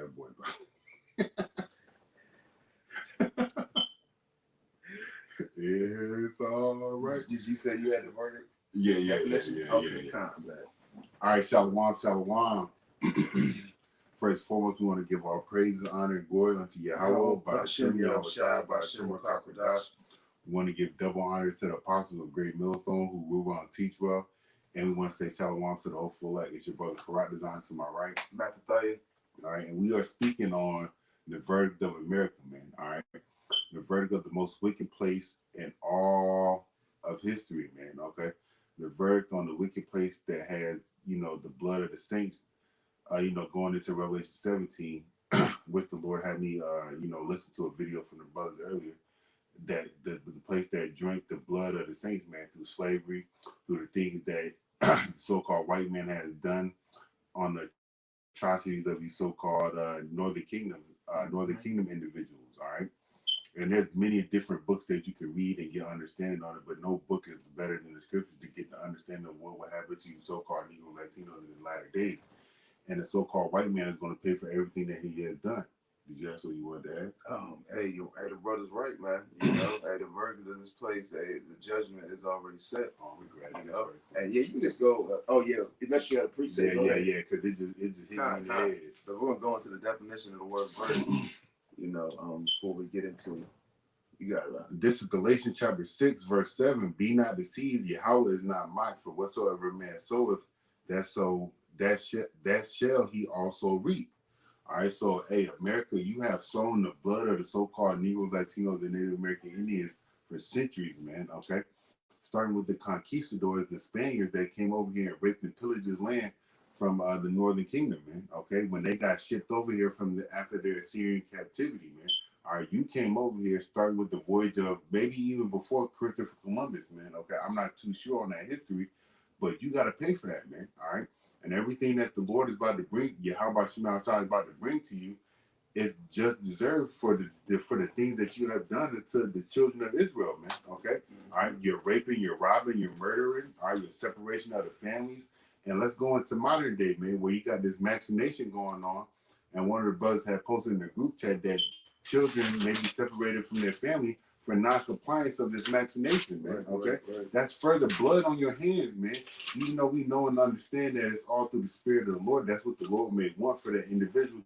that boy, bro. It's all right. Did you say you had the verdict? Yeah. Okay, calm down. All right, Shalom. First and foremost, we want to give our praises, honor, and glory unto Yahweh, Ba'ashem Yahushua, Ba'ashem Rakakwadash. We want to give double honors to the apostles of Great Millstone who rule well and teach well. And we want to say Shalom to the hopeful elect. It's your brother Karat Design to my right. Matthew. All right, and we are speaking on the verdict of America, man. All right, the verdict of the most wicked place in all of history, man. Okay, the verdict on the wicked place that has, the blood of the saints. Going into Revelation 17, which the Lord had me, listen to a video from the brothers earlier, that the place that drank the blood of the saints, man, through slavery, through the things that so-called white man has done on the atrocities of these so-called Northern Kingdom individuals, all right? And there's many different books that you can read and get understanding on it, but no book is better than the scriptures to get the understanding of what will happen to you so-called Negro Latinos in the latter days. And the so-called white man is going to pay for everything that he has done. Did you have something you wanted to add? Hey, the brother's right, man. The verdict of this place, the judgment is already set. Oh, we glad. And you can just go. Unless you had a preset. Yeah, because it just hit me in the head. But we're gonna go into the definition of the word verdict. Before we get into it, you got it. This is Galatians chapter 6, verse 7. Be not deceived, Yahweh is not mocked, for whatsoever man soweth, that shall he also reap. All right, so hey, America, you have sown the blood of the so-called Negro Latinos and Native American Indians for centuries, man. Okay, starting with the conquistadors, the Spaniards that came over here and raped and pillaged this land from the Northern Kingdom, man. Okay, when they got shipped over here after their Assyrian captivity, man. All right, you came over here, starting with the voyage of maybe even before Christopher Columbus, man. Okay, I'm not too sure on that history, but you got to pay for that, man. All right. And everything that the Lord is about to bring, Yahweh Shema is about to bring to you, is just deserved for the things that you have done to the children of Israel, man. Okay, all right. You're raping, you're robbing, you're murdering. All right, your separation of the families. And let's go into modern day, man, where you got this vaccination going on. And one of the brothers had posted in the group chat that children may be separated from their family for non-compliance of this vaccination, man. Okay, right. That's further blood on your hands, man. Even though we know and understand that it's all through the Spirit of the Lord, that's what the Lord may want for that individual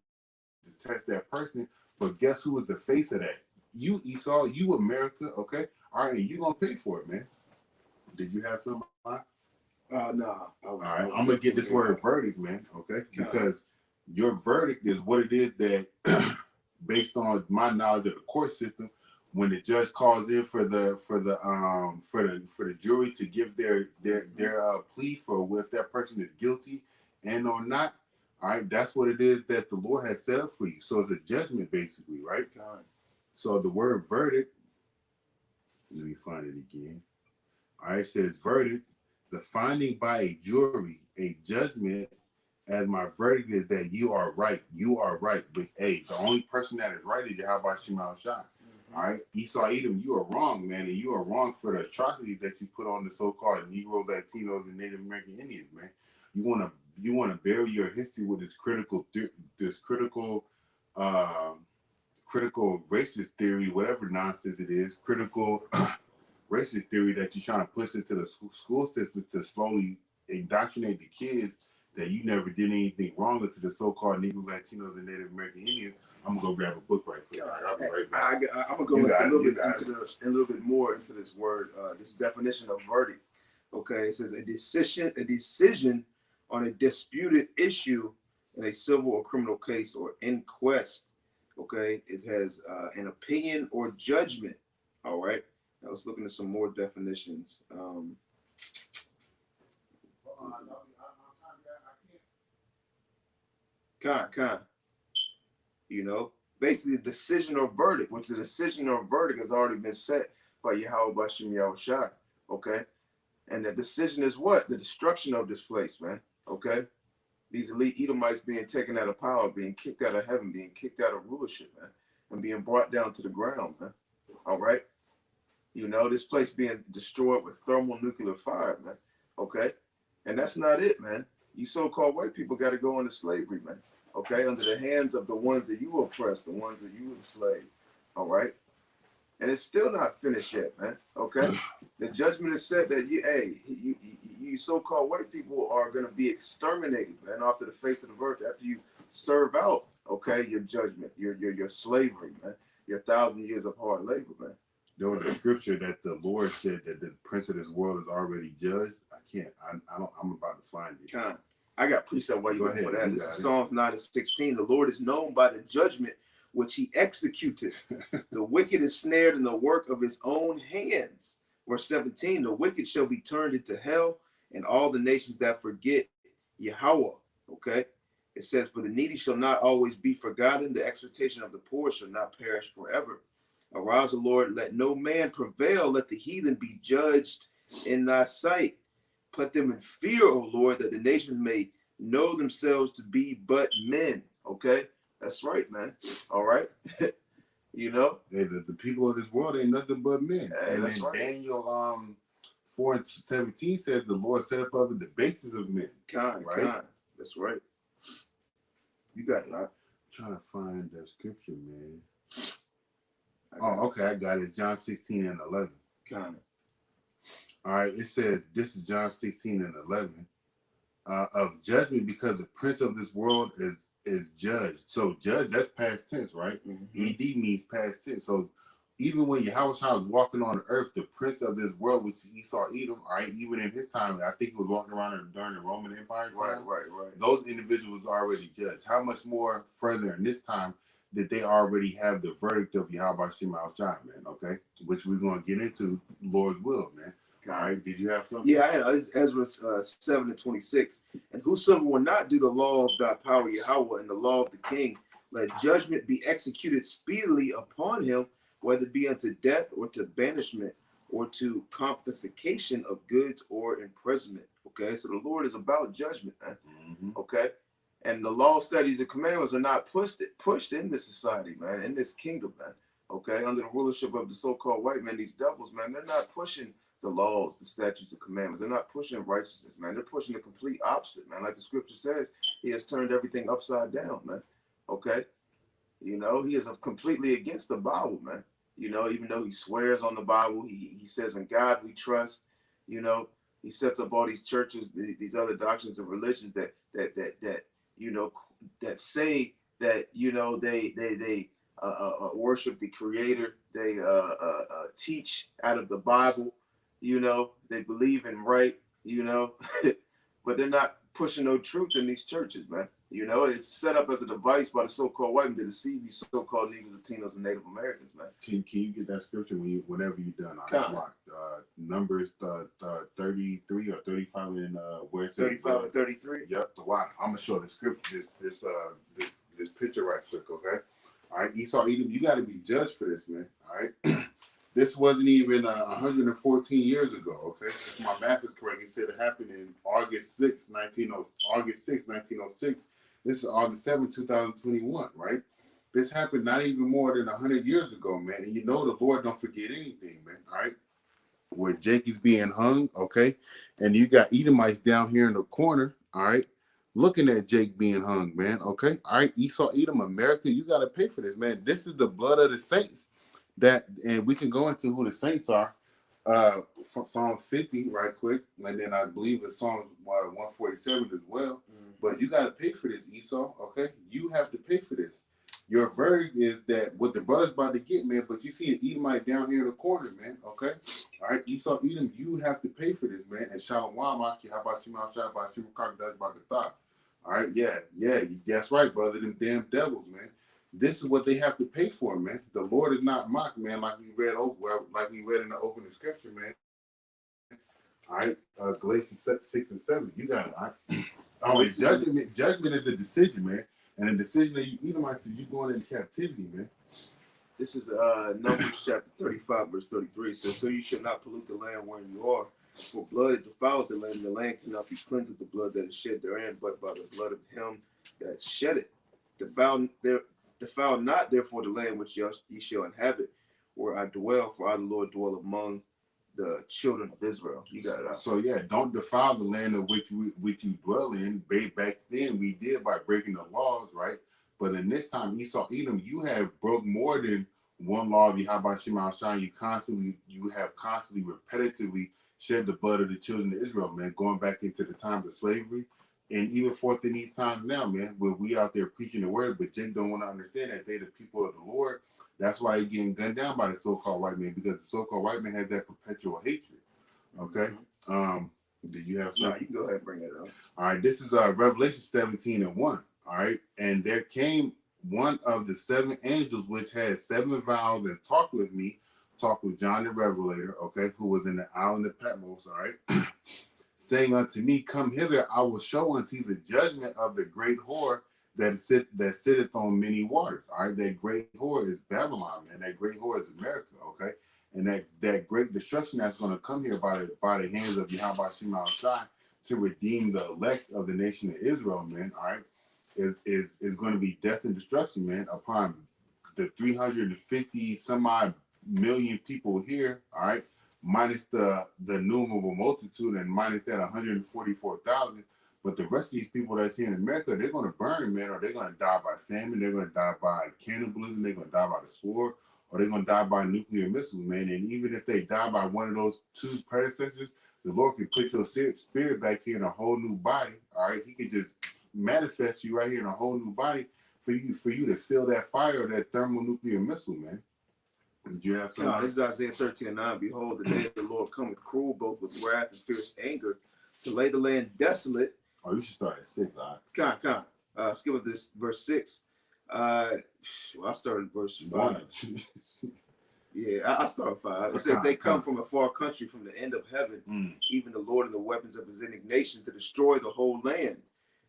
to test that person. But guess who is the face of that? You, Esau, you, America. Okay, all right, you gonna pay for it, man. Did you have something? Nah. All right, I'm gonna get this word verdict, man. Okay, because your verdict is what it is that, based on my knowledge of the court system. When the judge calls in for the jury to give their plea for if that person is guilty and or not, all right, that's what it is that the Lord has set up for you. So it's a judgment, basically, right? God. So the word verdict, let me find it again. All right, it says verdict, the finding by a jury, a judgment, as my verdict is that you are right. You are right. But hey, the only person that is right is Yahweh Shema Shai. All right, Esau Edom, you are wrong, man, and you are wrong for the atrocities that you put on the so-called Negro, Latinos, and Native American Indians, man. You want to bury your history with this critical racist theory, whatever nonsense it is, critical racist theory that you're trying to push into the school system to slowly indoctrinate the kids that you never did anything wrong to the so-called Negro, Latinos, and Native American Indians. I'm gonna go grab a book right quick. I'll be right back. I'm gonna go a little bit more into this word, this definition of verdict. Okay, it says a decision on a disputed issue in a civil or criminal case or inquest. Okay, it has an opinion or judgment. All right, now let's look into some more definitions. Basically, the decision or verdict, which the decision or verdict has already been set by Yahweh Bashim Yahushua. Okay, and the decision is what? The destruction of this place, man. Okay, these elite Edomites being taken out of power, being kicked out of heaven, being kicked out of rulership, man, and being brought down to the ground, man. All right, this place being destroyed with thermonuclear fire, man. Okay, and that's not it, man. You so-called white people got to go into slavery, man. okay, under the hands of the ones that you oppressed, the ones that you enslaved, all right? And it's still not finished yet, man, okay? The judgment is said that you so-called white people are going to be exterminated, man, off the face of the earth after you serve out, okay, your judgment, your slavery, man, your 1,000 years of hard labor, man. There was a scripture that the Lord said that the prince of this world is already judged. I'm about to find it. I got precept while you Go look ahead, for that. you This got is it. Psalms 9:16. The Lord is known by the judgment which he executed. The wicked is snared in the work of his own hands. Verse 17, the wicked shall be turned into hell, and all the nations that forget Yahweh. Okay. It says, for the needy shall not always be forgotten. The expectation of the poor shall not perish forever. Arouse, O Lord, let no man prevail. Let the heathen be judged in thy sight. Put them in fear, O Lord, that the nations may know themselves to be but men. Okay. That's right, man. All right. You know? Hey, the people of this world ain't nothing but men. Hey, and that's then right. Daniel 4:17 says the Lord set up over the bases of men. Right? That's right. You got it. I'm trying to find that scripture, man. Okay, I got it. It's John 16:11. All right, it says, this is John 16:11. Of judgment, because the prince of this world is judged. So judge, that's past tense, right? Mm-hmm. ED means past tense. So even when Yahweh was walking on the earth, the prince of this world, which Esau Edom, all right, even in his time, I think he was walking around during the Roman Empire time. Right. Those individuals already judged. How much more further in this time did they already have the verdict of Yahweh Shema Shai, man? Okay, which we're going to get into, Lord's will, man. All right, did you have something? Yeah, I had Ezra 7:26. And whosoever will not do the law of thy power, Yahweh, and the law of the king, let judgment be executed speedily upon him, whether it be unto death or to banishment or to confiscation of goods or imprisonment. Okay, so the Lord is about judgment, man. Mm-hmm. Okay, and the law, statutes, and commandments are not pushed in this society, man, in this kingdom, man. Okay, under the rulership of the so-called white men, these devils, man, they're not pushing the laws, the statutes, and commandments. They're not pushing righteousness, man. They're pushing the complete opposite, man. Like the scripture says, he has turned everything upside down, man. Okay, you know, he is completely against the Bible, man. You know, even though he swears on the Bible, he says, in God we trust. You know, he sets up all these churches, these other doctrines and religions that you know, that say that, you know, they worship the Creator. They teach out of the Bible. You know, they believe in right. You know, but they're not pushing no truth in these churches, man. You know, it's set up as a device by the so-called white men to deceive you so-called Negroes, Latinos, and Native Americans, man. Can you get that scripture whenever you're done? Numbers 33 or 35 in where it says 35 and 33. Yep, the why. I'm gonna show the scripture, this picture right quick, okay? All right, Esau Edom, you got to be judged for this, man. All right, this wasn't even 114 years ago, okay? If my math is correct, it said it happened in August 6, 1906. This is August 7, 2021, right? This happened not even more than 100 years ago, man. And you know the Lord don't forget anything, man. All right, where Jake is being hung, okay, and you got Edomites down here in the corner, all right, looking at Jake being hung, man. Okay, all right, Esau Edom, America, you got to pay for this, man. This is the blood of the saints. And we can go into who the saints are. Psalm 50, right quick, and then I believe it's Psalm 147 as well. But you got to pay for this, Esau. Okay, you have to pay for this. Your verdict is that what the brother's about to get, man. But you see an Edomite down here in the corner, man. Okay, all right, Esau Edom, you have to pay for this, man. And Shalom, Maki, how about Shema Shah, about Shema Crocodiles, about the thought. All right, yeah, that's right, brother. Them damn devils, man. This is what they have to pay for, man. The Lord is not mocked, man, like we read in the opening scripture, man. All right, Galatians 6 and 7. You got it, all right? Always judgment is a decision, man. And a decision that you Edomites is you going into captivity, man. This is Numbers chapter 35, verse 33. It says, so you should not pollute the land wherein you are. For blood it defileth the land, and the land cannot be cleansed of the blood that is shed therein, but by the blood of him that shed it. Defile not therefore the land which ye shall inhabit, where I dwell, for I the Lord dwell among the children of Israel. You got it out. So yeah, don't defile the land of which you dwell in. Back then we did by breaking the laws, right? But in this time, Esau, Edom, you have broke more than one law of Yahweh Shema Shai. You have constantly, repetitively shed the blood of the children of Israel, man, going back into the time of slavery. And even forth in these times now, man, where we out there preaching the word, but Jake don't want to understand that they the people of the Lord. That's why they're getting gunned down by the so-called white man, because the so-called white man has that perpetual hatred. Okay. Did you have something? No, you can go ahead and bring it up. All right, this is Revelation 17:1. All right, and there came one of the seven angels which had seven vials and talked with John the Revelator, okay, who was in the island of Patmos, all right, saying unto me, come hither, I will show unto you the judgment of the great whore that sitteth on many waters. All right, that great whore is Babylon, man. That great whore is America, okay? And that great destruction that's going to come here by the hands of Yahweh Shema Shai to redeem the elect of the nation of Israel, man, all right, is going to be death and destruction, man, upon the 350 some odd million people here, all right, minus the innumerable multitude and minus that 144,000. But the rest of these people that's here in America, they're going to burn, man, or they're going to die by famine, they're going to die by cannibalism, they're going to die by the sword, or they're going to die by nuclear missiles, man. And even if they die by one of those two predecessors, the Lord can put your spirit back here in a whole new body, all right? He can just manifest you right here in a whole new body for you to feel that fire or that thermonuclear missile, man. Did you have something? This is Isaiah 13:9. Behold, the day of the Lord cometh cruel, both with wrath and fierce anger, to lay the land desolate. Oh, you should start at 6, all right? Skip up this verse 6. Well, I started verse 5. Yeah, I started 5. It said, they come from a far country, from the end of heaven, even the Lord and the weapons of his indignation, to destroy the whole land.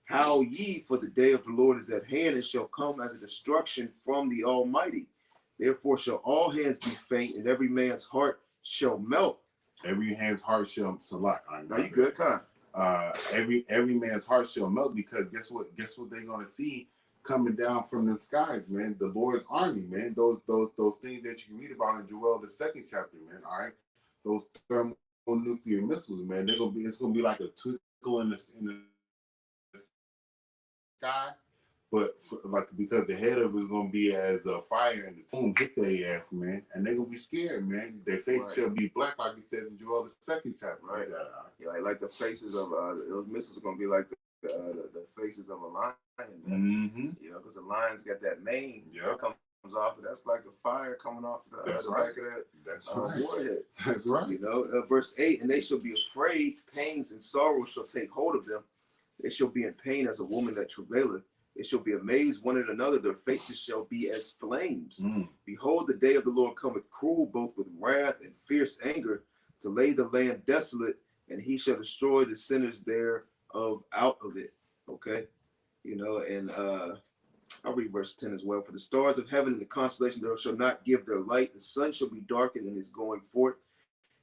Howl ye, for the day of the Lord is at hand, and shall come as a destruction from the Almighty. Therefore shall all hands be faint, and every man's heart shall melt. Every man's heart shall select. Now you good, Con? Every man's heart shall melt, because guess what they're gonna see coming down from the skies, man? The Lord's army, man. Those things that you can read about in Joel the 2nd chapter, man. All right, those thermonuclear missiles, man. It's gonna be like a twinkle in the sky, but because the head of it is gonna be as a fire, and the tomb hit their ass, man, and they're gonna be scared, man. Their face shall be black, like it says in Joel the 2nd chapter. Right. Yeah, like the faces of those missiles are gonna be like the faces of a lion, man. You know, because the lion's got that mane that comes off, and that's like the fire coming off the back of that warhead. That's right. You know, verse 8, and they shall be afraid, pains and sorrows shall take hold of them. They shall be in pain as a woman that travaileth. They shall be amazed one at another. Their faces shall be as flames. Behold, the day of the Lord cometh cruel, both with wrath and fierce anger, to lay the land desolate, and he shall destroy the sinners thereof out of it. Okay, you know, and I'll read verse 10 as well. For the stars of heaven and the constellation thereof shall not give their light. The sun shall be darkened in his going forth,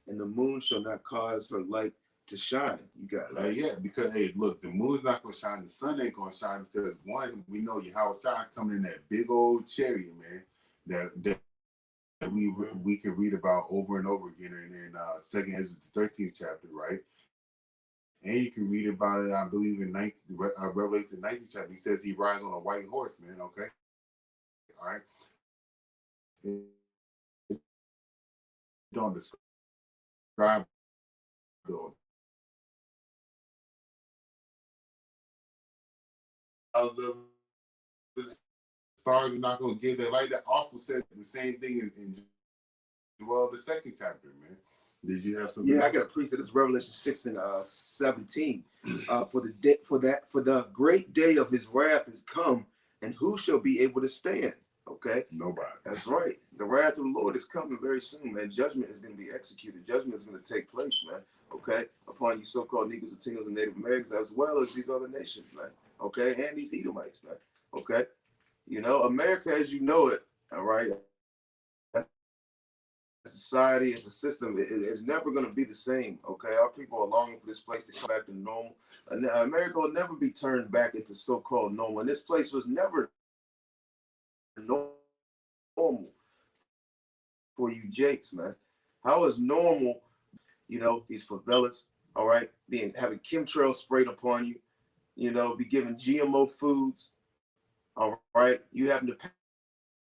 and the moon shall not cause her light to shine. You got it, right? Yeah, because hey, look, the moon's not gonna shine, the sun ain't gonna shine, because one, we know Yahweh Shai's coming in that big old chariot, man, that we can read about over and over again in 2nd Ezra the 13th chapter, right? And you can read about it, I believe, in Revelation 19th chapter. He says he rides on a white horse, man. Okay, all right. It don't describe the stars are not going to give their light. That also said the same thing in Joel the 2nd chapter, man. Did you have something? Yeah, I got a precept. It's Revelation 6 and 17. For the great day of his wrath is come, and who shall be able to stand? Okay, nobody. That's right. The wrath of the Lord is coming very soon, man. Judgment is going to be executed. Judgment is going to take place, man. Okay, upon you so-called Negroes, Latinos, and Native Americans, as well as these other nations, man. Okay, and these Edomites, man. Okay, you know, America as you know it, all right. Society as a system is never going to be the same. Okay, our people are longing for this place to come back to normal. America will never be turned back into so-called normal, and this place was never normal for you Jakes, man. How is normal you know, these favelas, all right, having chemtrails sprayed upon you, you know, be given GMO foods, all right, you having to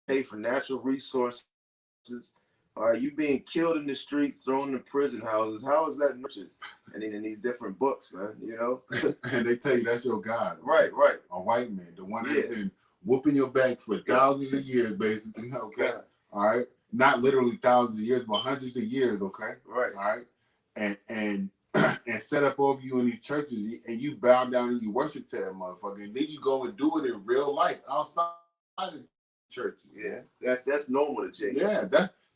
pay for natural resources, all right, you being killed in the streets, thrown in prison houses. How is that nurtures? And then in these different books, man, you know. And they tell you that's your God. Right, right. A white man, the one that's been whooping your back for thousands of years, basically. Okay. Yeah. All right. Not literally thousands of years, but hundreds of years. Okay. Right. All right. And set up over you in these churches, and you bow down and you worship to that motherfucker, and then you go and do it in real life outside of churches. Yeah, that's normal to Jake. Yeah,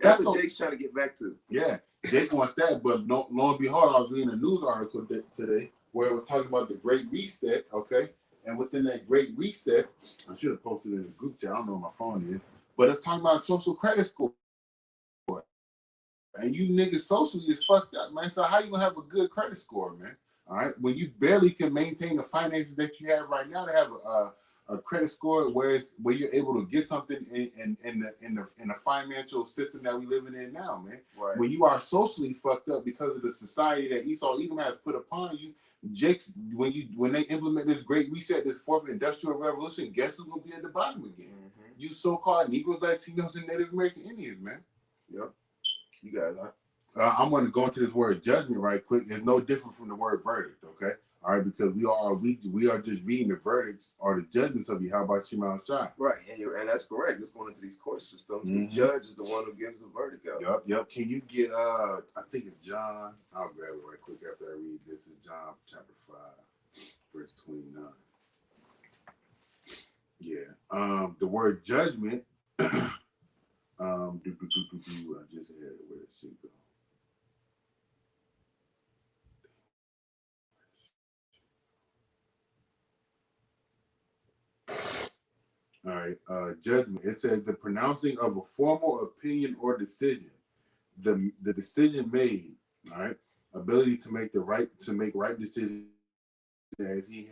that's what Jake's trying to get back to. Yeah, Jake wants that, but lo and behold, I was reading a news article today where it was talking about the Great Reset, okay? And within that Great Reset, I should have posted it in the group chat, I don't know where my phone is, but it's talking about social credit score. And you niggas socially is fucked up, man. So how you gonna have a good credit score, man? All right, when you barely can maintain the finances that you have right now to have a credit score where you're able to get something in the financial system that we living in now, man. Right. When you are socially fucked up because of the society that Esau Edom has put upon you, Jake's when they implement this Great Reset, this fourth industrial revolution, guess who's gonna be at the bottom again? Mm-hmm. You so-called Negroes, Latinos, and Native American Indians, man. Yep. You got it, huh? I'm going to go into this word judgment right quick. It's no different from the word verdict, okay? All right, because we are just reading the verdicts or the judgments of Yahweh Shema Shai. Right, and that's correct. Just going into these court systems, the judge is the one who gives the verdict out. Yep. Can you get I think it's John. I'll grab it right quick after I read this. It's John chapter 5, verse 29. Yeah. The word judgment. I just had it. Where it should go. All right, judgment. It says the pronouncing of a formal opinion or decision, the decision made. All right, ability to make right decisions as he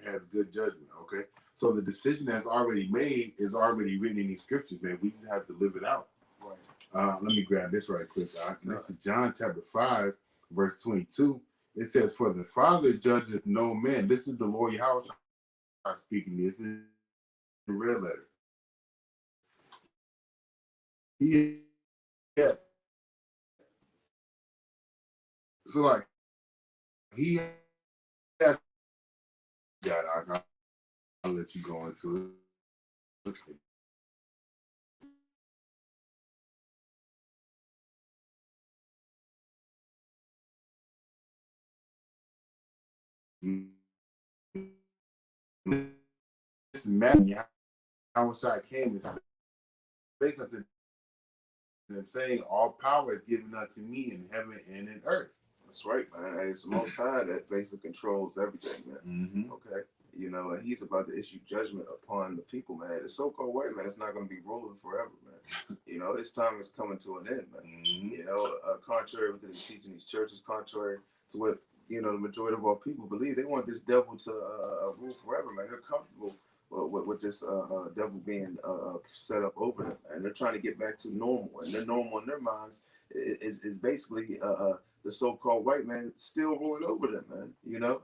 has good judgment. Okay, so the decision that's already made is already written in these scriptures, man. We just have to live it out. Right. Let me grab this right quick. All right? This is John chapter 5, verse 22. It says, "For the Father judgeth no man." This is the Lord Yahweh speaking. This is the red letter. Yeah. So like he has. Yeah, I'll let you go into it. This man, how I came is because them saying all power is given unto me in heaven and in earth. That's right, man. It's the Most High that basically controls everything, man. Mm-hmm. Okay, you know, and He's about to issue judgment upon the people, man. The so-called white man is not going to be ruling forever, man. You know, his time is coming to an end, man. Mm-hmm. You know, contrary to what they teach in these churches, contrary to what the majority of our people believe, they want this devil to rule forever, man. They're comfortable with this devil being set up over them, and they're trying to get back to normal, and their normal in their minds is basically the so-called white man still ruling over them, man. You know,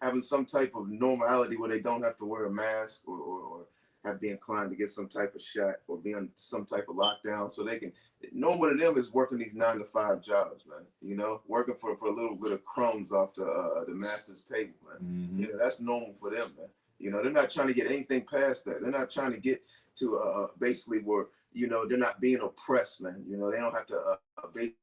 having some type of normality where they don't have to wear a mask or have be inclined to get some type of shot or be on some type of lockdown, so they can. Normal to them is working these 9-to-5 jobs, man. You know, working for a little bit of crumbs off the master's table, man. Mm-hmm. You know, that's normal for them, man. You know, they're not trying to get anything past that. They're not trying to get to basically where, they're not being oppressed, man. You know, they don't have to basically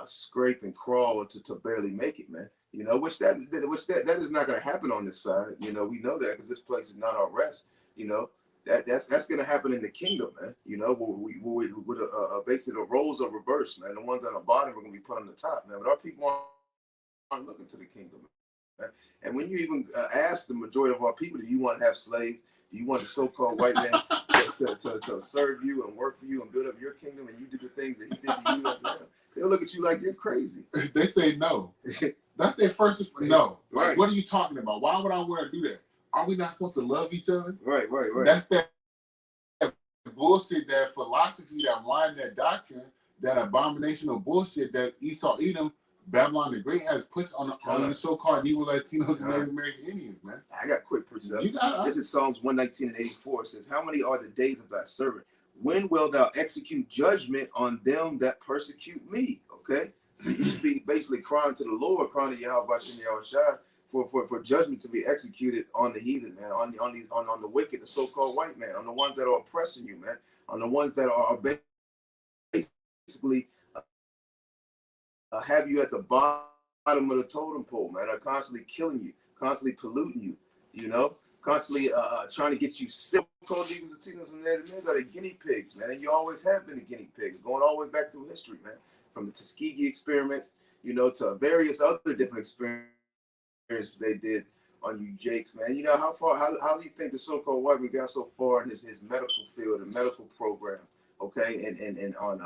scrape and crawl to barely make it, man. You know, which that is not going to happen on this side. You know, we know that because this place is not our rest. You know, that's going to happen in the kingdom, man. You know, where basically the roles are reversed, man. The ones on the bottom are going to be put on the top, man. But our people aren't looking to the kingdom, man. And when you even ask the majority of our people, do you want to have slaves? Do you want the so-called white man to serve you and work for you and build up your kingdom, and you do the things that he did to you? They'll look at you like you're crazy. They say no. That's their first response. No. Right. Like, what are you talking about? Why would I want to do that? Are we not supposed to love each other? Right. That's that bullshit, that philosophy, that line, that doctrine that abominational bullshit that Esau Edom, Babylon the Great has pushed on the so-called Negro, Latinos, and Native American Indians, man. I got a quick precept. You got This is Psalms 119 and 84. It says, how many are the days of thy servant? When wilt thou execute judgment on them that persecute me? Okay? So you should be basically crying to the Lord, crying to Yahweh Bashem Yahushua for judgment to be executed on the heathen, man, on the wicked, the so-called white man, on the ones that are oppressing you, man, on the ones that are basically have you at the bottom of the totem pole, man, are constantly killing you, constantly polluting you, you know, constantly trying to get you sick. Cold Eagles, Latinos, and Native Americans are the guinea pigs, man, and you always have been a guinea pig, going all the way back through history, man, from the Tuskegee experiments, you know, to various other different experiments they did on you jakes, man. You know, how do you think the so-called white man got so far in his medical field and medical program? Okay, and on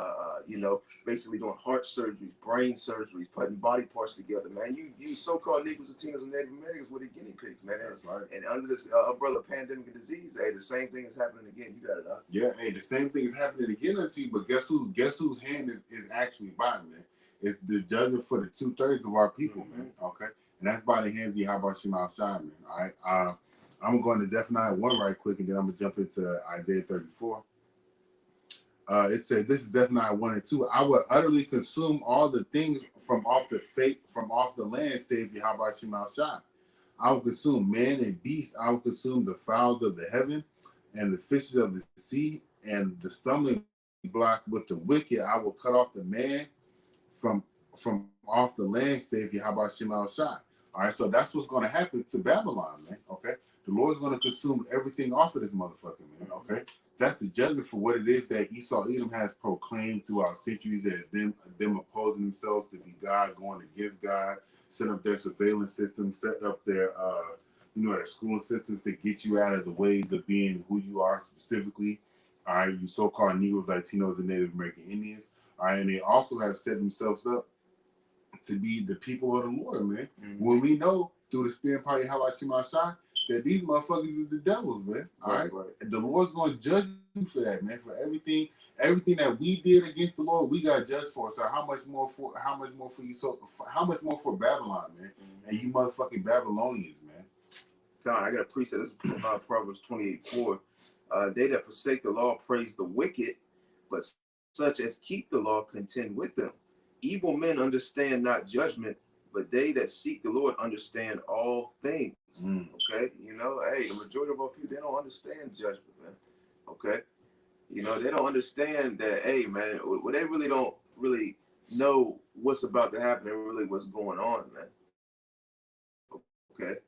you know, basically doing heart surgeries, brain surgeries, putting body parts together, man. You so-called Negroes, Latinos, and Native Americans were the guinea pigs, man. That's right. And under this umbrella pandemic and disease, hey, the same thing is happening again. You got it, huh? Yeah, hey, the same thing is happening again unto you, but guess whose hand is actually by, man? It's the judgment for the 2/3 of our people, man. Okay, and that's by the hands of Yahweh Shema Shai, man. All right, I'm going to Zephaniah 1 right quick, and then I'm gonna jump into Isaiah 34. It said, this is Zephaniah 1 and 2. I will utterly consume all the things from off the land, save Yahweh Shema Shai. I will consume man and beast. I will consume the fowls of the heaven and the fishes of the sea, and the stumbling block with the wicked. I will cut off the man from off the land, save Yahweh Shema Shai. All right, so that's what's going to happen to Babylon, man. Okay, the Lord's going to consume everything off of this motherfucker, man. Okay, that's the judgment for what it is that Esau Edom has proclaimed throughout centuries as them opposing themselves to be God, going against God, set up their surveillance system, set up their their schooling systems to get you out of the ways of being who you are specifically. All right, you so-called Negroes, Latinos, and Native American Indians. All right, and they also have set themselves up to be the people of the Lord, man. Mm-hmm. When we know through the Spirit Party, how I Shema Shai, that these motherfuckers is the devils, man. All right. And the Lord's going to judge you for that, man. For everything that we did against the Lord, we got judged for. So how much more for you? So how much more for Babylon, man? Mm-hmm. And you motherfucking Babylonians, man. God, I got a precept. This is Proverbs 28:4. They that forsake the law praise the wicked, but such as keep the law contend with them. Evil men understand not judgment, but they that seek the Lord understand all things. Okay, you know, hey, the majority of our people, they don't understand judgment, man. Okay, you know, they don't understand that. Hey, man, well, they really don't really know what's about to happen and really what's going on, man. Okay,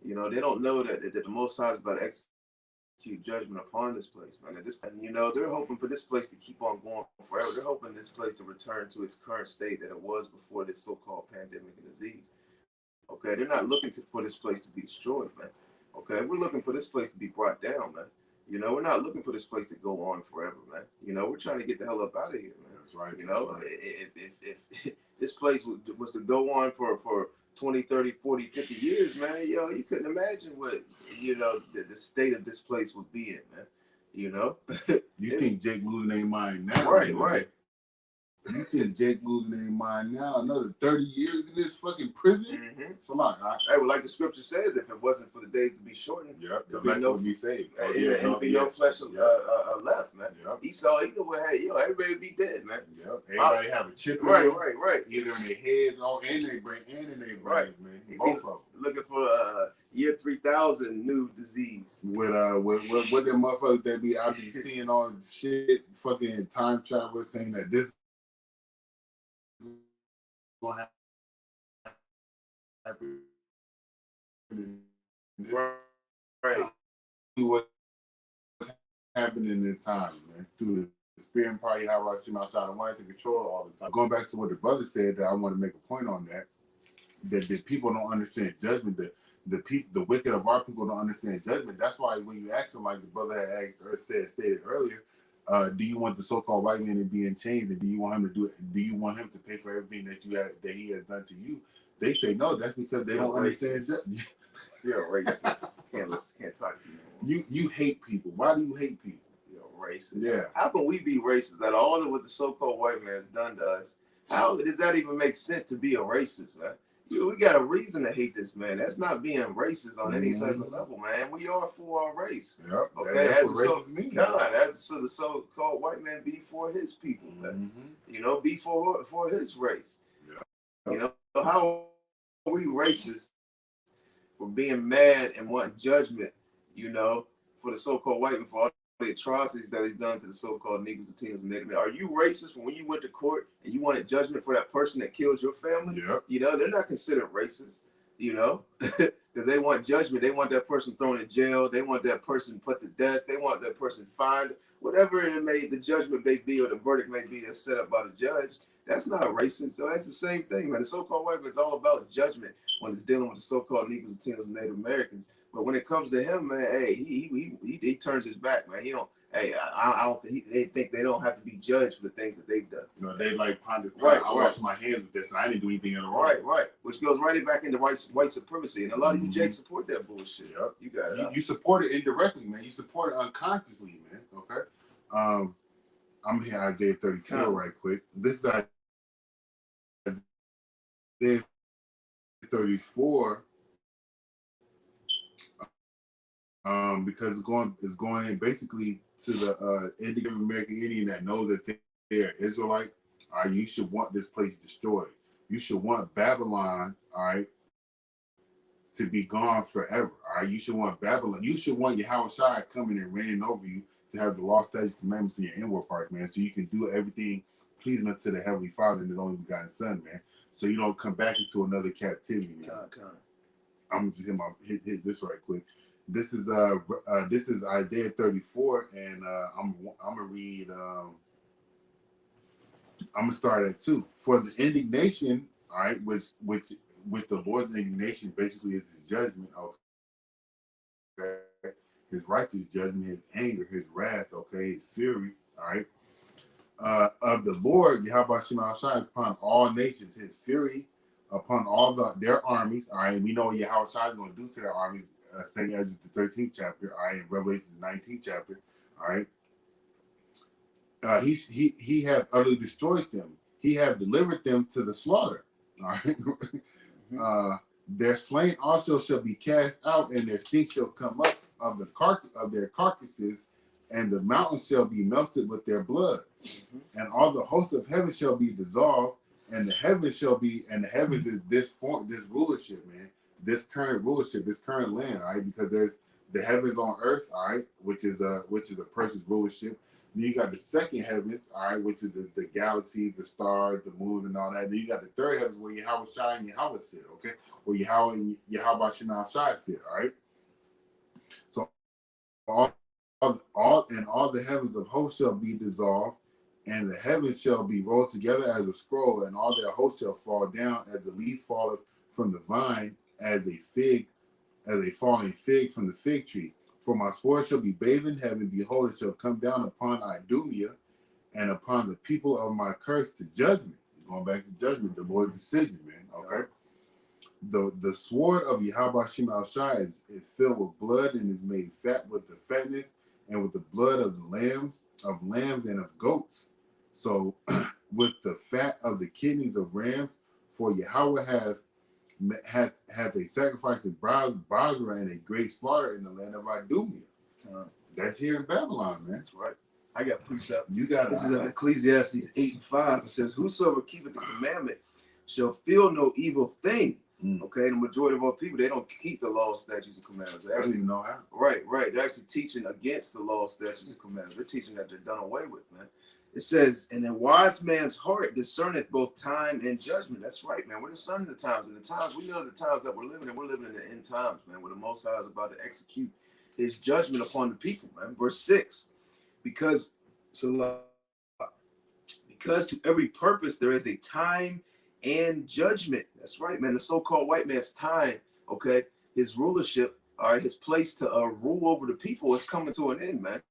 you know, they don't know that the Most High is about to execute judgment upon this place, man. And you know, they're hoping for this place to keep on going forever. They're hoping this place to return to its current state that it was before this so-called pandemic and disease. Okay, they're not looking for this place to be destroyed, man. Okay, we're looking for this place to be brought down, man. You know, we're not looking for this place to go on forever, man. You know, we're trying to get the hell up out of here, man. That's right. You know, if this place was to go on for 20, 30, 40, 50 years, man, yo, you couldn't imagine what, you know, the state of this place would be in, man. You know? You think Jake losing their mind now? Right, man. Right. You think Jake losing their mind now? Another 30 years in this fucking prison? Mm-hmm. It's a lot. Hey, well, like the scripture says, if it wasn't for the days to be shortened, there'd be be saved. There'd be no flesh left, man. Yep. Esau, everybody would be dead, man. Yep. Everybody have a chip in right. Either in their heads or in their brain and in their brains, man. Both of them. Looking for year 3000 new disease. With them motherfuckers that be out there seeing all shit, fucking time travelers saying that this gonna happen. Right. What's happening in time, man? Through the Spirit Party, how I shoot outside, I wanted to control all the time. Going back to what the brother said, that I want to make a point on that the people don't understand judgment. The wicked of our people don't understand judgment. That's why when you ask them, like the brother had asked or stated earlier, do you want the so-called white man to be in chains, and do you want him to do it? Do you want him to pay for everything that he has done to you? They say no. That's because they don't understand judgment. You're a racist. Can't talk to you. You hate people. Why do you hate people? You're a racist. Yeah. How can we be racist? That all of what the so-called white man has done to us. How does that even make sense to be a racist, man? We got a reason to hate this man. That's not being racist on any type of level, man. We are for our race. Yep. Okay, That's what racist means. The so-called white man be for his people, man. You know, be for his race. Yeah. You know, how are we racist for being mad and wanting judgment, you know, for the so-called white man for all the atrocities that he's done to the so-called Negroes, Latinos, and Native Americans? Are you racist when you went to court and you wanted judgment for that person that killed your family? Yep. You know, they're not considered racist, you know, because they want judgment. They want that person thrown in jail. They want that person put to death. They want that person fined. Whatever the judgment may be or the verdict may be that's set up by the judge, that's not racist. So that's the same thing, man. The so-called white man is all about judgment when it's dealing with the so-called Negroes, Latinos, and Native Americans. But when it comes to him, man, hey, he turns his back, man. He don't. Hey, I don't think they think they don't have to be judged for the things that they've done. You know, they like ponder. Right, I washed my hands with this, and I didn't do anything at all. Right. Which goes right back into white supremacy, and a lot of you Jakes support that bullshit. Yep. You got it. You support it indirectly, man. You support it unconsciously, man. Okay. I'm here Isaiah 34 right quick. This is Isaiah 34. Because it's going in basically to the Native American Indian that knows that they're Israelite. All right, you should want this place destroyed. You should want Babylon, all right, to be gone forever. All right, you should want Babylon. You should want Yahushua coming and reigning over you to have the law, statutes, commandments in your inward parts, man. So you can do everything pleasing unto the Heavenly Father and His only begotten Son, man. So you don't come back into another captivity, man. I'm just hit this right quick. This is Isaiah 34, and I'm gonna read. I'm gonna start at 2. For the indignation, all right, which the Lord's indignation basically is His judgment. Okay, His righteous judgment, His anger, His wrath. Okay, His fury. All right. Of the Lord, Yahweh Shema Shai is upon all nations. His fury upon all their armies. All right, we know what Yahweh Shai is going to do to their armies. St. Ezra, the 13th chapter, all right, in Revelation, the 19th chapter, all right. He have utterly destroyed them. He have delivered them to the slaughter. All right. Their slain also shall be cast out, and their stink shall come up of their carcasses, and the mountains shall be melted with their blood, and all the hosts of heaven shall be dissolved, and the heavens is this rulership, man. This current rulership, this current land, all right, because there's the heavens on earth, all right, which is a person's rulership. Then you got the second heavens, all right, which is the galaxies, the stars, the moons, and all that. Then you got the third heavens where Yahweh Shai and Yahweh sit, okay, where Yahweh and Yahweh Shema Shai sit, all right. So all the heavens of hosts shall be dissolved, and the heavens shall be rolled together as a scroll, and all their hosts shall fall down as the leaf falleth from the vine, as a falling fig from the fig tree. For my sword shall be bathed in heaven. Behold, it shall come down upon Idumea and upon the people of my curse to judgment. Going back to judgment, the Lord's decision, man. Okay. The sword of Yahweh Shema Shai is filled with blood and is made fat with the fatness and with the blood of lambs and of goats. So with the fat of the kidneys of rams, for Yahweh had a sacrifice of Basra and a great slaughter in the land of Idumea. That's here in Babylon, man. That's right. I got precept. You got this is Ecclesiastes 8:5. It says, "Whosoever keepeth the commandment shall feel no evil thing." Okay, the majority of our people, they don't keep the law, statutes, and commandments. They actually don't even know how. Right. They're actually teaching against the law, statutes, and commandments. They're teaching that they're done away with, man. It says, "And a wise man's heart discerneth both time and judgment." That's right, man. We're discerning the times, and the times we know the times that we're living in. We're living in the end times, man, where the Most High is about to execute His judgment upon the people, man. Verse 6, because to every purpose there is a time and judgment. That's right, man. The so-called white man's time, okay, his rulership, all right, his place to rule over the people is coming to an end, man.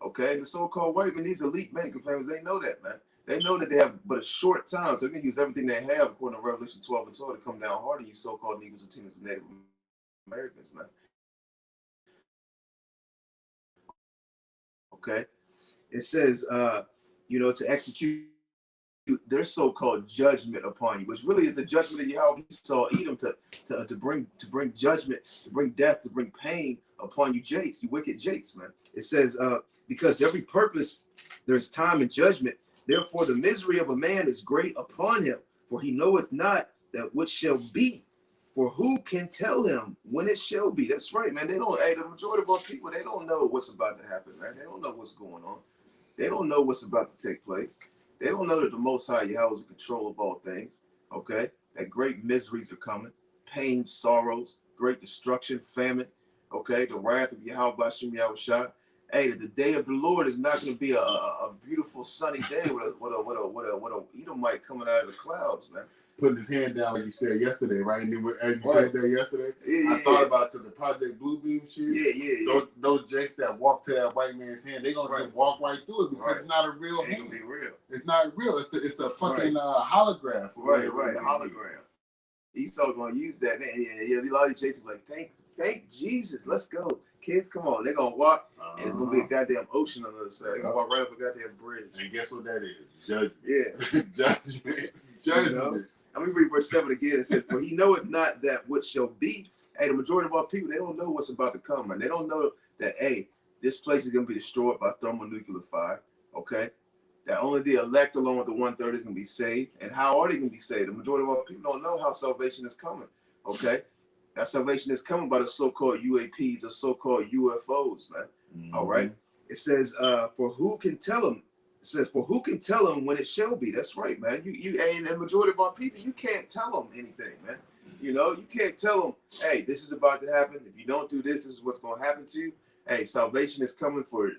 Okay, the so-called white men, these elite banking families, they know that, man. They know that they have but a short time, so they can use everything they have, according to Revelation 12:12, to come down hard on you so-called Negroes, Latinos, and Native Americans, man. Okay, it says, to execute their so-called judgment upon you, which really is the judgment of Yahweh Esau Edom to bring judgment, to bring death, to bring pain upon you, Jakes, you wicked Jakes, man. It says, because to every purpose there's time and judgment. Therefore, the misery of a man is great upon him, for he knoweth not that what shall be. For who can tell him when it shall be? That's right, man. They don't. Hey, the majority of our people, they don't know what's about to happen, man. They don't know what's going on. They don't know what's about to take place. They don't know that the Most High Yahweh is in control of all things. Okay, that great miseries are coming, pain, sorrows, great destruction, famine. Okay, the wrath of Yahweh Bashem Yahweh. Hey, the day of the Lord is not going to be a beautiful sunny day with a Edomite coming out of the clouds, man. Putting his hand down like you said yesterday, right? And then as you said that yesterday, I thought about it because the Project Bluebeam shit. Yeah. Those jakes that walk to that white man's hand, they gonna just walk right through it because it's not a real hand. It be real. It's not real. It's a fucking holograph. Right. A hologram. Esau gonna use that. A lot of these jakes like, thank Jesus. Let's go. Kids, come on. They're gonna walk, and it's gonna be a goddamn ocean on the other side. They're gonna walk right up a goddamn bridge. And guess what that is? Judgment. Yeah. Judgment. You know? Let me read verse 7 again. It says, for he knoweth not that what shall be. Hey, the majority of our people, they don't know what's about to come, man. They don't know that, hey, this place is going to be destroyed by thermonuclear fire, okay? That only the elect along with the 1/3 is going to be saved. And how are they going to be saved? The majority of our people don't know how salvation is coming, okay? That salvation is coming by the so-called UAPs or so-called UFOs, man, all right? It says, for who can tell them? It says, for who can tell them when it shall be? That's right, man. You and the majority of our people, you can't tell them anything, man. You know, you can't tell them, hey, this is about to happen. If you don't do this, this is what's going to happen to you. Hey, salvation is coming for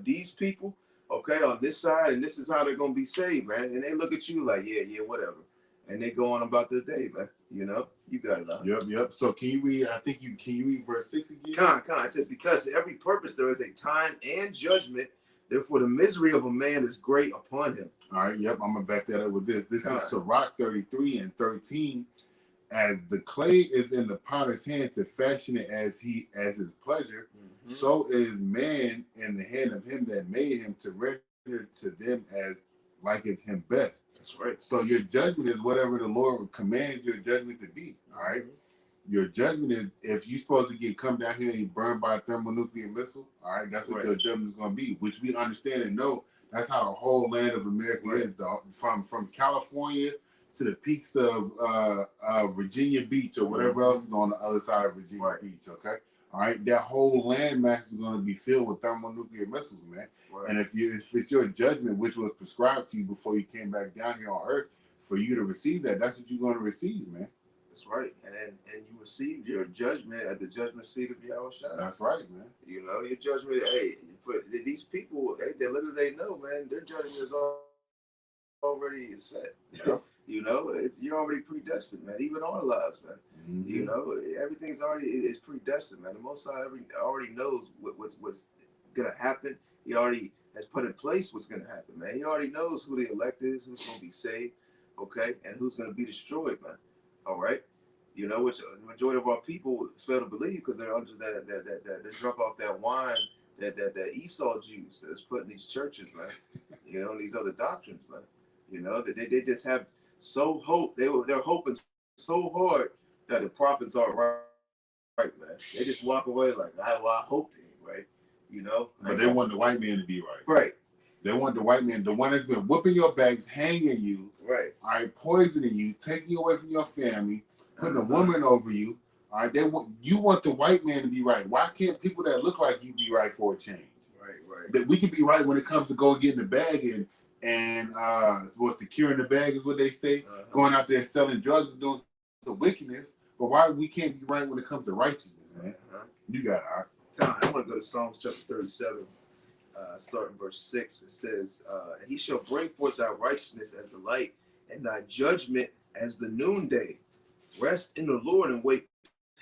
these people, okay, on this side, and this is how they're going to be saved, man. And they look at you like, yeah, whatever. And they go on about their day, man. You know, you got it out. Yep. So can you read, can you read verse 6 again? Con. It says, because to every purpose there is a time and judgment. Therefore, the misery of a man is great upon him. All right, yep, I'm going to back that up with this. This is Sirach 33 and 13. As the clay is in the potter's hand to fashion it as his pleasure, so is man in the hand of him that made him to render to them as liketh him best. That's right. So your judgment is whatever the Lord commands your judgment to be, all right? Your judgment is if you're supposed to come down here and get burned by a thermonuclear missile, all right, that's what your judgment is going to be, which we understand and know that's how the whole land of America is, dog. From California to the peaks of Virginia Beach or whatever else is on the other side of Virginia Beach, okay? All right, that whole land mass is going to be filled with thermonuclear missiles, man. And if it's your judgment, which was prescribed to you before you came back down here on Earth, for you to receive that, that's what you're going to receive, man. That's right, and you received your judgment at the judgment seat of Yahweh Shai. That's right, man. You know, your judgment. Hey, for these people, they little they know, man. Their judgment is already set. You know, you're already predestined, man. Even our lives, man. You know, everything's is predestined, man. The Most High already knows what's gonna happen. He already has put in place what's gonna happen, man. He already knows who the elect is, who's gonna be saved, okay, and who's gonna be destroyed, man. All right, you know, which the majority of our people fail to believe because they're under that they're drunk off that wine that Esau juice that's put in these churches, man. You know, and these other doctrines, man. You know, that they just have they're hoping so hard that the prophets are right, man. They just walk away like, I hope they right. You know, but they want the white man to be right. Right. They want the white man, the one that's been whooping your backs, hanging you, right, all right, poisoning you, taking you away from your family, putting a woman over you. All right, you want the white man to be right. Why can't people that look like you be right for a change? Right. That we can be right when it comes to go getting the bag and securing the bag is what they say. Going out there selling drugs and doing the wickedness. But why we can't be right when it comes to righteousness, man? You got it. All right. I'm going to go to Psalms chapter 37. Starting verse 6, it says, and he shall bring forth thy righteousness as the light, and thy judgment as the noonday. Rest in the Lord and wait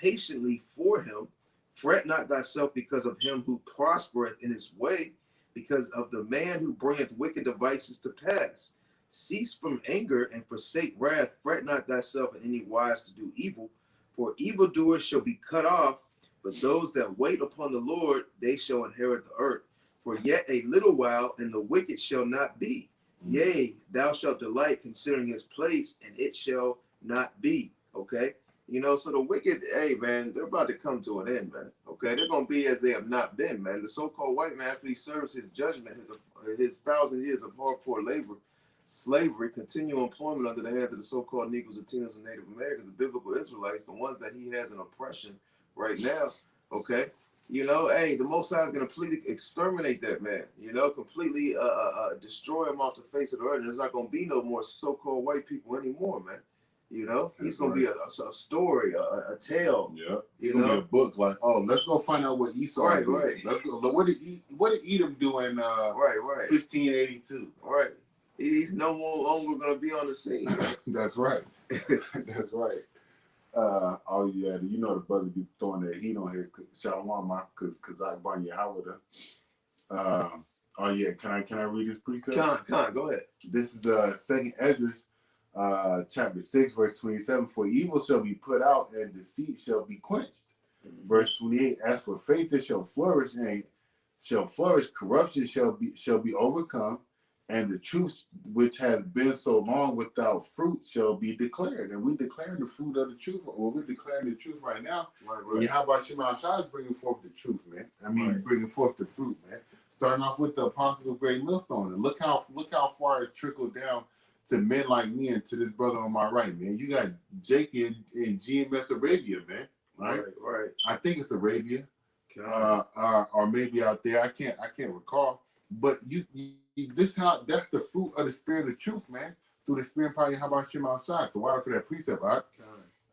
patiently for him. Fret not thyself because of him who prospereth in his way, because of the man who bringeth wicked devices to pass. Cease from anger and forsake wrath. Fret not thyself in any wise to do evil, for evildoers shall be cut off, but those that wait upon the Lord, they shall inherit the earth. For yet a little while, and the wicked shall not be. Yea, thou shalt delight considering his place, and it shall not be. Okay. You know, so the wicked, hey man, they're about to come to an end, man. Okay, they're gonna be as they have not been, man. The so-called white man, after he serves his judgment, his 1,000 years of hardcore labor, slavery, continual employment under the hands of the so-called Negroes, Latinos, and Native Americans, the biblical Israelites, the ones that he has in oppression right now. Okay, you know, hey, the Most High is gonna completely exterminate that man. You know, completely destroy him off the face of the earth, and there's not gonna be no more so-called white people anymore, man. You know, he's gonna be a story, a tale. Yeah, you gonna know, be a book like, oh, let's go find out what Esau right, did. right. Let's go. What did Edom do in right, 1582? Right. He's no longer gonna be on the scene. That's right. That's right. Oh yeah, you know the brother be throwing that heat on here. Shalom, cause I brought you out with her. Oh yeah, can I read this precept? Con, go ahead. This is 2nd Esdras, chapter 6, verse 27. For evil shall be put out, and deceit shall be quenched. Verse 28. As for faith, it shall flourish, and corruption shall be overcome, and the truth which has been so long without fruit shall be declared. And we declaring the fruit of the truth. Well, we're declaring the truth right now. Right. And how about Shema Shah is bringing forth the truth, man? I mean, bringing forth the fruit, man. Starting off with the apostles of Great Millstone, and look how far it's trickled down to men like me and to this brother on my right, man. You got Jake in GMS Arabia, man. Right. I think it's Arabia, or maybe out there. I can't recall. But that's the fruit of the spirit of truth, man. Through the spirit, probably how about Shema Shah? The water for that precept, right?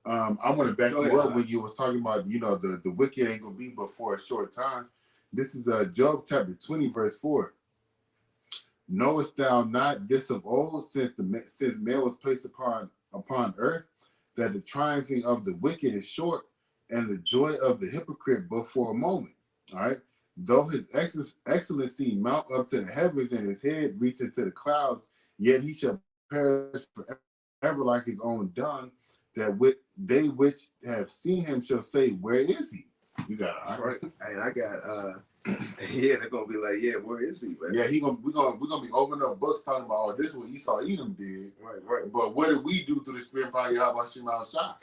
I want to back you up when you was talking about, you know, the wicked ain't gonna be but for a short time. This is Job chapter 20, verse 4. Knowest thou not this of old, since man was placed upon earth, that the triumphing of the wicked is short, and the joy of the hypocrite but for a moment. All right. Though his excellency mount up to the heavens, and his head reach into the clouds, yet he shall perish forever like his own dung. That they which have seen him shall say, where is he? You got it. That's right. And I got yeah, they're gonna be like, yeah, where is he, man? Yeah, we're gonna be opening up books talking about, oh, this is what Esau Edom did. Right. But what did we do through the spirit by Yahweh Shema Shah?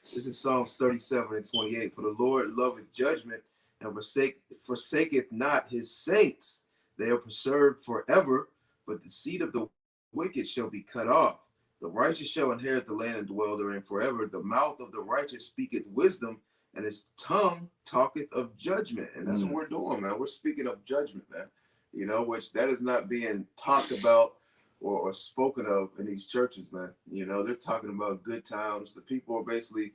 This is Psalms 37 and 28. For the Lord loveth judgment, and forsaketh not his saints. They are preserved forever, but the seed of the wicked shall be cut off. The righteous shall inherit the land and dwell therein forever. The mouth of the righteous speaketh wisdom, and his tongue talketh of judgment. And that's what we're doing, man. We're speaking of judgment, man. You know, which that is not being talked about or spoken of in these churches, man. You know, they're talking about good times. The people are basically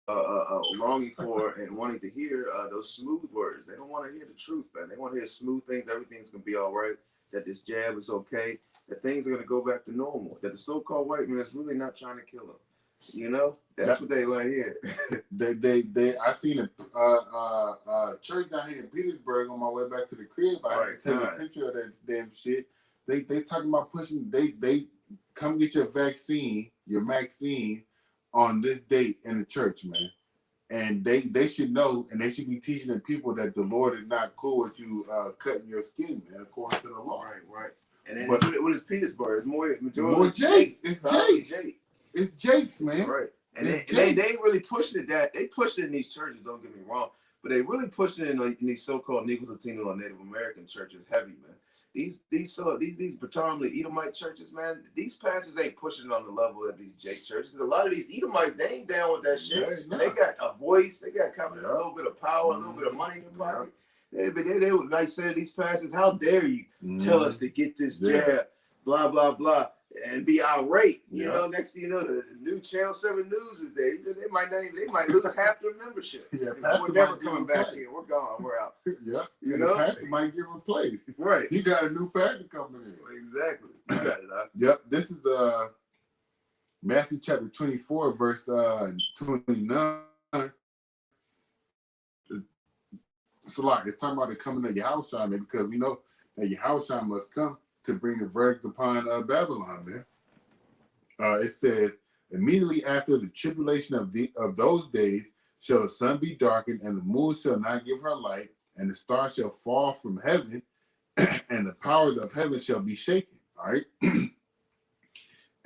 longing for and wanting to hear those smooth words. They don't want to hear the truth, man. They want to hear smooth things. Everything's going to be all right. That this jab is okay. That things are going to go back to normal. That the so-called white man is really not trying to kill them. You know, that's what they want to hear. I seen a church down here in Petersburg on my way back to the crib. I had to take a picture of that damn shit. They talking about pushing. They come get your vaccine on this date in the church, man. And they should know, and they should be teaching the people that the Lord is not cool with you cutting your skin, man, according to the law. Right. And then what is Petersburg? It's more Jakes. It's Jakes. It's Jakes, man. Right. And they ain't really pushing it that. They push it in these churches, don't get me wrong. But they really pushing it in these so-called Negroes, Latino, or Native American churches heavy, man. These predominantly Edomite churches, man, these pastors ain't pushing it on the level of these Jake churches. Because a lot of these Edomites, they ain't down with that shit. And they got a voice, they got kind of a little bit of power, a little bit of money in their pocket. They would like say to these pastors, how dare you tell us to get this jab, blah, blah, blah, and be irate. You know, next thing you know, the new Channel 7 News is there. They might lose half their membership. We're never coming back here. We're gone. We're out. You know? The pastor might get replaced. Right. You got a new pastor coming in. Exactly. You got it, huh? Yep. This is Matthew chapter 24, verse 29. It's talking about the coming of Yahushua, man, because we know that Yahushua must come to bring the verdict upon Babylon, man. It says, immediately after the tribulation of those days shall the sun be darkened, and the moon shall not give her light, and the stars shall fall from heaven, and the powers of heaven shall be shaken. All right. And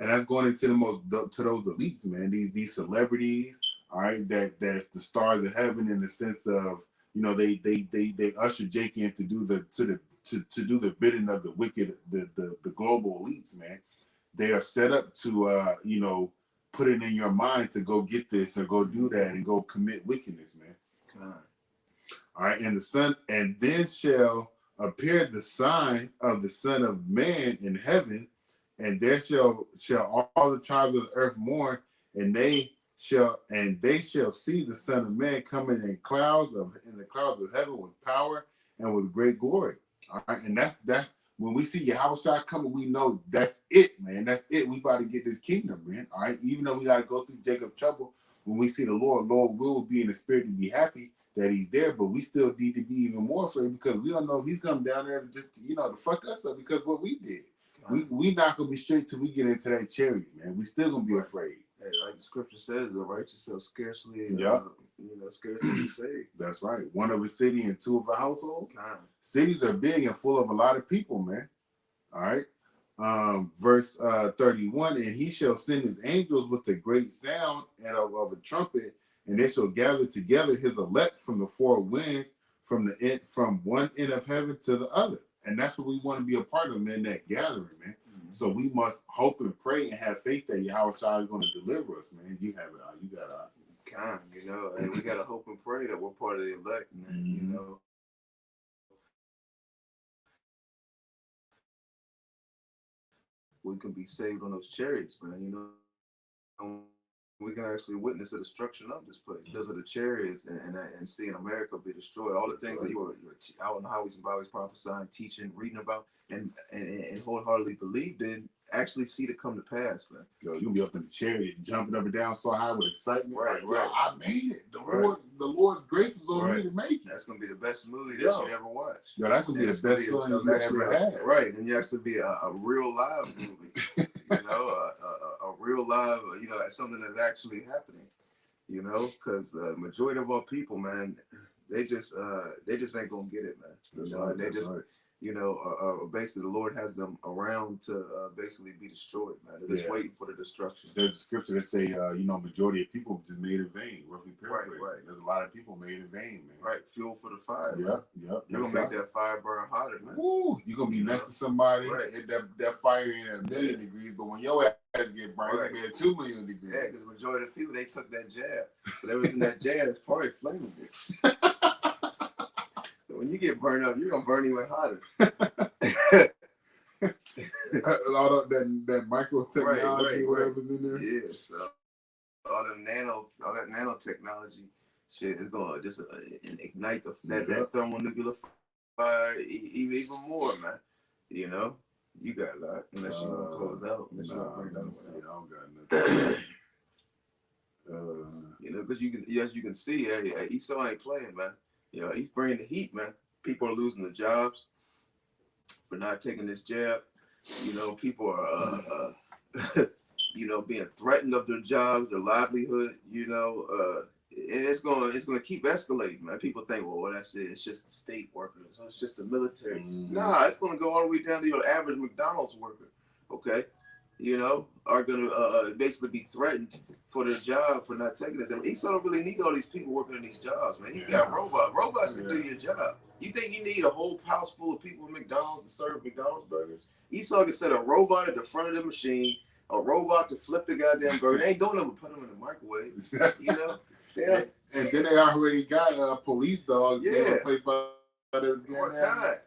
that's going into to those elites, man. These celebrities, all right, that's the stars of heaven in the sense of, you know, they usher Jake in to do to do the bidding of the wicked, the global elites, man. They are set up to you know, put it in your mind to go get this or go do that and go commit wickedness, man. God. All right, and then shall appear the sign of the Son of Man in heaven, and there shall all the tribes of the earth mourn, and they shall see the Son of Man coming in the clouds of heaven with power and with great glory. All right, and that's when we see Yahushua coming, we know that's it, man. That's it. We about to get this kingdom, man. All right, even though we got to go through Jacob's trouble, when we see the Lord will be in the spirit to be happy that he's there, but we still need to be even more afraid because we don't know if he's coming down there to just, you know, to fuck us up because what we did. We not gonna be straight till we get into that chariot, man. We still gonna be afraid. Hey, like the scripture says, the righteous shall scarcely, scarcely be saved. That's right. One of a city and two of a household. God. Cities are big and full of a lot of people, man. All right. Verse 31, and he shall send his angels with a great sound and of a trumpet, and they shall gather together his elect from the four winds, from one end of heaven to the other. And that's what we want to be a part of, man, that gathering, man. Mm-hmm. So we must hope and pray and have faith that Yahweh is going to deliver us, man. You have it. You got it. Kind, you know, and we got to hope and pray that we're part of the elect, man, you know. We can be saved on those chariots, man, you know. We can actually witness the destruction of this place because of the chariots and seeing America be destroyed. All the things that you were out in the highways and byways prophesying, teaching, reading about, and wholeheartedly believed in, actually see to come to pass, man. Yo, you'll be up in the chariot, jumping up and down so high with excitement. Right. I made it. The Lord's grace was on me to make it. That's gonna be the best movie that you ever watched. Yo, that's gonna be the best feeling you ever had. Right, and you actually be a real live movie. You know, a real live, you know, something that's actually happening, you know, because the majority of our people, man, they just ain't gonna get it, man. You know, and they just, you know, basically the Lord has them around to basically be destroyed, man. They're just waiting for the destruction. There's a scripture that say, you know, majority of people just made in vain. Roughly paraphrased. Right. There's a lot of people made in vain, man. Right, fuel for the fire. Yep. You're gonna make that fire burn hotter, man. Woo! You're gonna be next to somebody, that fire ain't 1,000,000 degrees, but when your ass get burned, it's gonna be 2,000,000 degrees. Yeah, because the majority of the people, they took that jab. So they was in that jab, it's probably flammable. So when you get burned up, you're gonna burn even hotter. All that micro technology, whatever's in there. Yeah, so all that nanotechnology shit is gonna just ignite that thermonuclear fire even more, man. You know, you got a lot unless you want to close out. Unless you want to bring down. I don't got nothing. You know, because you can see, Esau ain't playing, man. You know, he's bringing the heat, man. People are losing their jobs for not taking this jab. You know, people are, you know, being threatened of their jobs, their livelihood. You know, and it's gonna keep escalating, man. People think, well, that's it. It's just the state workers. So it's just the military. Nah, it's gonna go all the way down to your average McDonald's worker. Okay, you know, are gonna basically be threatened for their job for not taking this. I mean, Esau don't really need all these people working in these jobs, man. He's got robots. Robots can do your job. You think you need a whole house full of people at McDonald's to serve McDonald's burgers? Esau can set a robot at the front of the machine, a robot to flip the goddamn burger. They ain't doing nothing but put them in the microwave. You know? Yeah. And then they already got police dogs. Yeah. Played by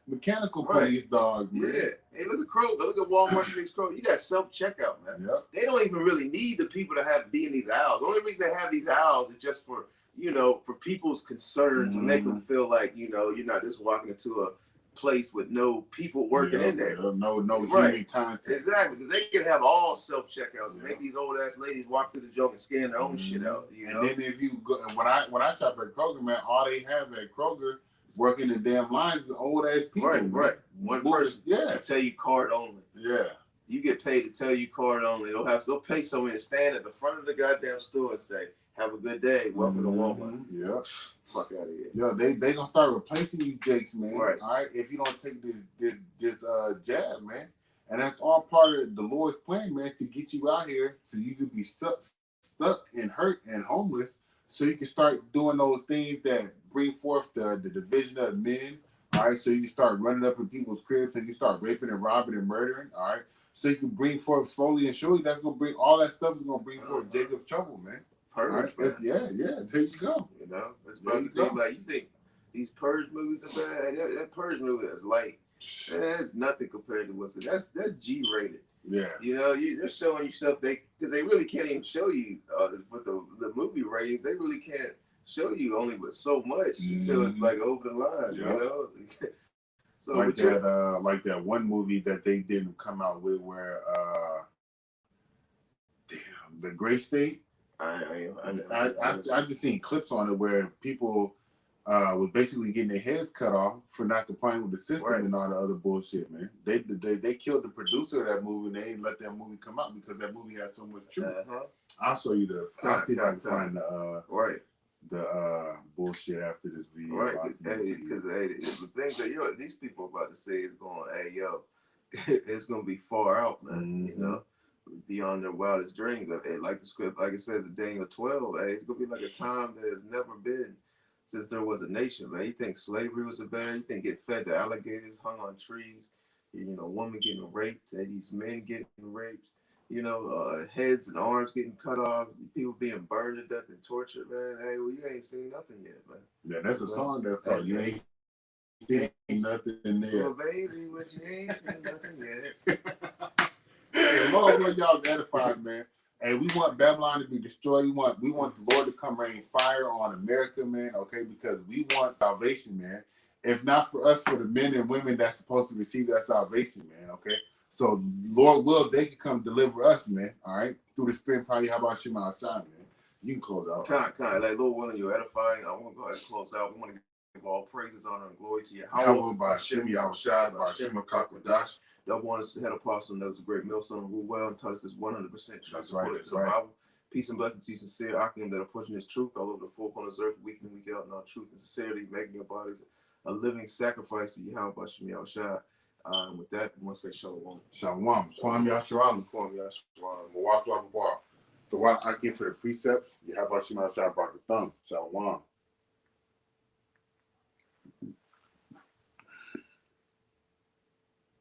mechanical police dogs, man. Yeah. Hey, look at Kroger. Look at Walmart and these Kroger. You got self-checkout, man. Yep. They don't even really need the people to be in these aisles. The only reason they have these aisles is just for, you know, for people's concern to make them feel like, you know, you're not just walking into a place with no people working in there. No human contact. Exactly, because they can have all self-checkouts and make these old-ass ladies walk through the joint and scan their own shit out. You know? And then if you go, when I shop at Kroger, man, all they have at Kroger working the damn lines is old-ass people. Right. One person to tell you card only. Yeah. You get paid to tell you card only. They'll pay someone to stand at the front of the goddamn store and say, Have a good day. Welcome to Walmart. Yeah. Fuck out of here. Yo, they gonna start replacing you, Jakes, man. Right. All right, if you don't take this jab, man, and that's all part of the Lord's plan, man, to get you out here so you can be stuck and hurt and homeless, so you can start doing those things that bring forth the division of men. All right, so you can start running up in people's cribs and you start raping and robbing and murdering. All right, so you can bring forth slowly and surely. That's gonna bring all that stuff is gonna bring forth Jacob's trouble, man. Purge, right? Yeah. There you go. You know, it's about to be like, you think these Purge movies are bad? That Purge movie is light. That's nothing compared to what's that's G-rated. Yeah. You know, they're showing you stuff because they really can't even show you with the movie ratings. They really can't show you only with so much until it's like over the line. You know. So like that one movie that they didn't come out with where the Gray State. I just seen clips on it where people was basically getting their heads cut off for not complying with the system and all the other bullshit, man. They killed the producer of that movie and they didn't let that movie come out because that movie had so much truth. I'll show you I'll see if I can find the bullshit after this video. Right, because the things that these people are about to say is going, hey yo, it's gonna be far out, man. You know. Beyond their wildest dreams. Like the script, like it says in Daniel 12, it's gonna be like a time that has never been since there was a nation, man. You think slavery was a bad, you think getting fed to alligators, hung on trees, you know, women getting raped, these men getting raped, you know, heads and arms getting cut off, people being burned to death and tortured, man. Hey, well, you ain't seen nothing yet, man. Yeah, that's a song that's called You Ain't Seen Nothing in There. Well, baby, but you ain't seen nothing yet. Hey, Lord, what y'all edified, man. Hey, we want Babylon to be destroyed. We want the Lord to come rain fire on America, man. Okay, because we want salvation, man. If not for us, for the men and women that's supposed to receive that salvation, man. Okay, so Lord will they can come deliver us, man. All right, through the Spirit. Probably how about Shema Shai, man? You can close out. Kind, like Lord willing, you're edifying. I want to go ahead and close out. We want to give all praises, honor, and glory to Yahweh by Shem Yahushai, by Shem Kakwadash. That one is the head apostle, and that was a great millstone and rule well and taught us 100% truth. That's right. To the Bible. Peace and blessings to you, sincere Akim that are pushing this truth all over the four corners of earth, week in and week out, in all truth and sincerity, making your bodies a living sacrifice to Yahweh by Shem Yahushai. And with that, I want to say shalom. Shalom. Kwam Yasharam. Kwam Yasharam. Mawaf Labar. The one I give for the precepts, Yahweh Shem Yahushai brought the thumb. Shalom.